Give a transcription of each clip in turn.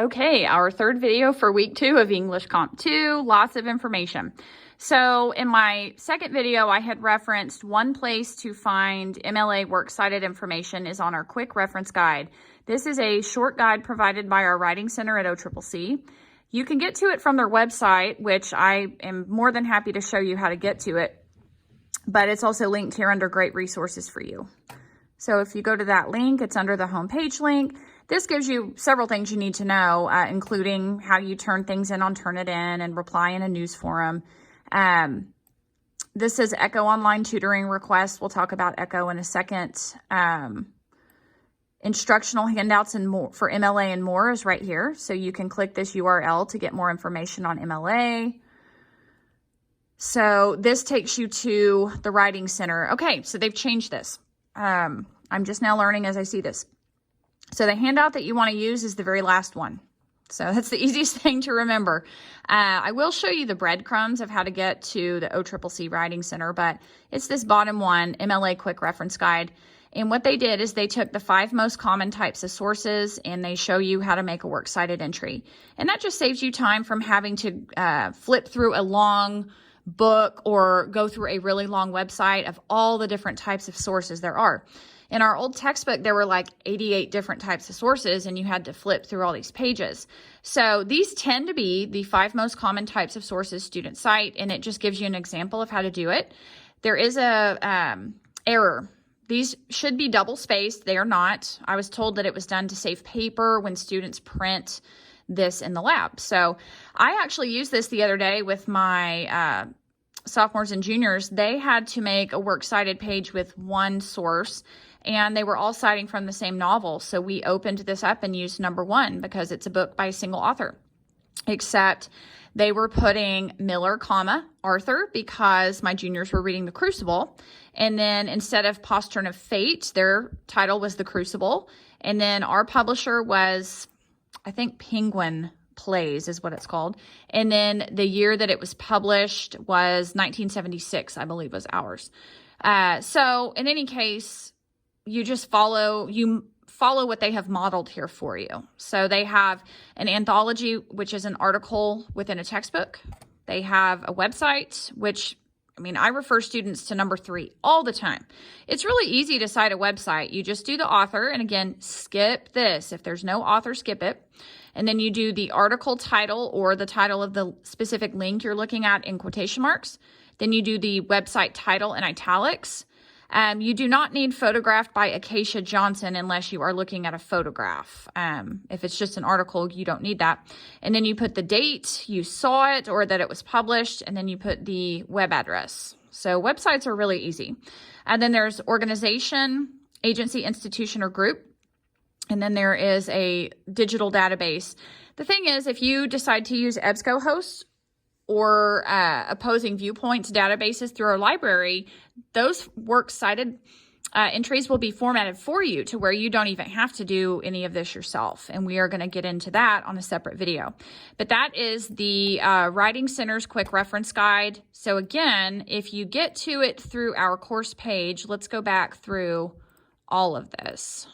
Okay, our third video for week 2 of English Comp 2, lots of information. So in my second video, I had referenced one place to find MLA works cited information is on our quick reference guide. This is a short guide provided by our Writing Center at OCCC. You can get to it from their website, which I am more than happy to show you how to get to it, but it's also linked here under Great Resources for You. So if you go to that link, it's under the homepage link. This gives you several things you need to know, including how you turn things in on Turnitin and reply in a news forum. This is ECHO online tutoring requests. We'll talk about ECHO in a second. Instructional handouts and more for MLA and more is right here. So you can click this URL to get more information on MLA. So this takes you to the Writing Center. Okay, so they've changed this. I'm just now learning as I see this. So the handout that you want to use is the very last one. So that's the easiest thing to remember. I will show you the breadcrumbs of how to get to the OCCC Writing Center, but it's this bottom one, MLA Quick Reference Guide. And what they did is they took the 5 most common types of sources and they show you how to make a works cited entry. And that just saves you time from having to flip through a long book or go through a really long website of all the different types of sources there are. In our old textbook, there were like 88 different types of sources and you had to flip through all these pages. So these tend to be the 5 most common types of sources students cite, and it just gives you an example of how to do it. There is a error. These should be double spaced. They are not. I was told that it was done to save paper when students print this in the lab. So I actually used this the other day with my sophomores and juniors. They had to make a works cited page with one source, and they were all citing from the same novel. So we opened this up and used number 1 because it's a book by a single author. Except they were putting Miller, Arthur, because my juniors were reading The Crucible. And then instead of Postern of Fate, their title was The Crucible. And then our publisher was, I think, Penguin Plays is what it's called. And then the year that it was published was 1976, I believe was ours. So in any case, you just follow what they have modeled here for you. So they have an anthology, which is an article within a textbook. They have a website, which, I mean, I refer students to number 3 all the time. It's really easy to cite a website. You just do the author, and again, skip this. If there's no author, skip it. And then you do the article title or the title of the specific link you're looking at in quotation marks. Then you do the website title in italics. You do not need photographed by Acacia Johnson unless you are looking at a photograph. If it's just an article, you don't need that. And then you put the date you saw it or that it was published, and then you put the web address. So websites are really easy. And then there's organization, agency, institution, or group. And then there is a digital database. The thing is, if you decide to use EBSCOhost or opposing viewpoints databases through our library, those works cited entries will be formatted for you to where you don't even have to do any of this yourself. And we are going to get into that on a separate video. But that is the Writing Center's Quick Reference Guide. So again, if you get to it through our course page, let's go back through all of this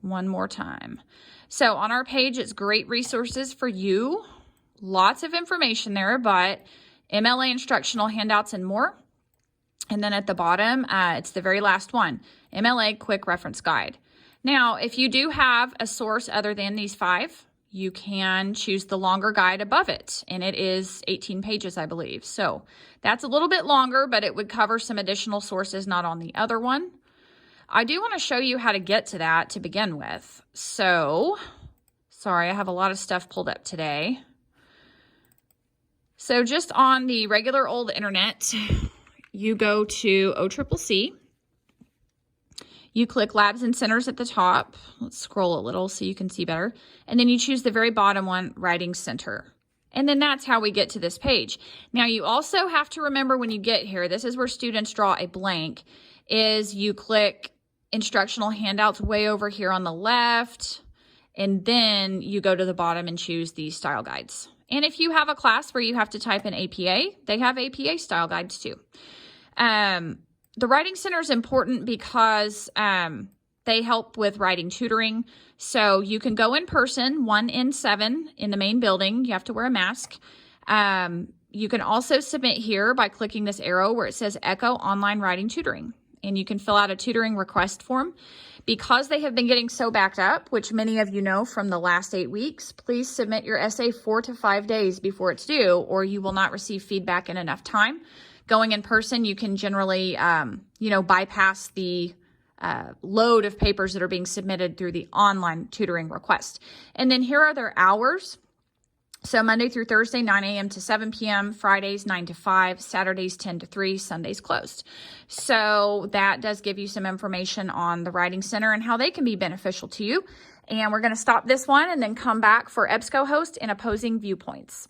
one more time. So on our page, it's Great Resources for You. Lots of information there, but MLA instructional handouts and more. And then at the bottom, it's the very last one, MLA Quick Reference Guide. Now, if you do have a source other than these 5, you can choose the longer guide above it, and it is 18 pages, I believe. So that's a little bit longer, but it would cover some additional sources not on the other one. I do want to show you how to get to that to begin with. So, sorry, I have a lot of stuff pulled up today. So just on the regular old internet, you go to OCCC. You click Labs and Centers at the top. Let's scroll a little so you can see better. And then you choose the very bottom one, Writing Center. And then that's how we get to this page. Now you also have to remember when you get here, this is where students draw a blank, is you click Instructional Handouts way over here on the left. And then you go to the bottom and choose these style guides. And if you have a class where you have to type in APA, they have APA style guides too. The Writing Center is important because They help with writing tutoring. So you can go in person, 1N7 in the main building. You have to wear a mask. You can also submit here by clicking this arrow where it says Echo Online Writing Tutoring. And you can fill out a tutoring request form. Because they have been getting so backed up, which many of you know from the last 8 weeks, please submit your essay 4 to 5 days before it's due, or you will not receive feedback in enough time. Going in person, you can generally, bypass the load of papers that are being submitted through the online tutoring request. And then here are their hours. So Monday through Thursday, 9 a.m. to 7 p.m., Fridays, 9 to 5, Saturdays, 10 to 3, Sundays closed. So that does give you some information on the Writing Center and how they can be beneficial to you. And we're going to stop this one and then come back for EBSCO host and opposing viewpoints.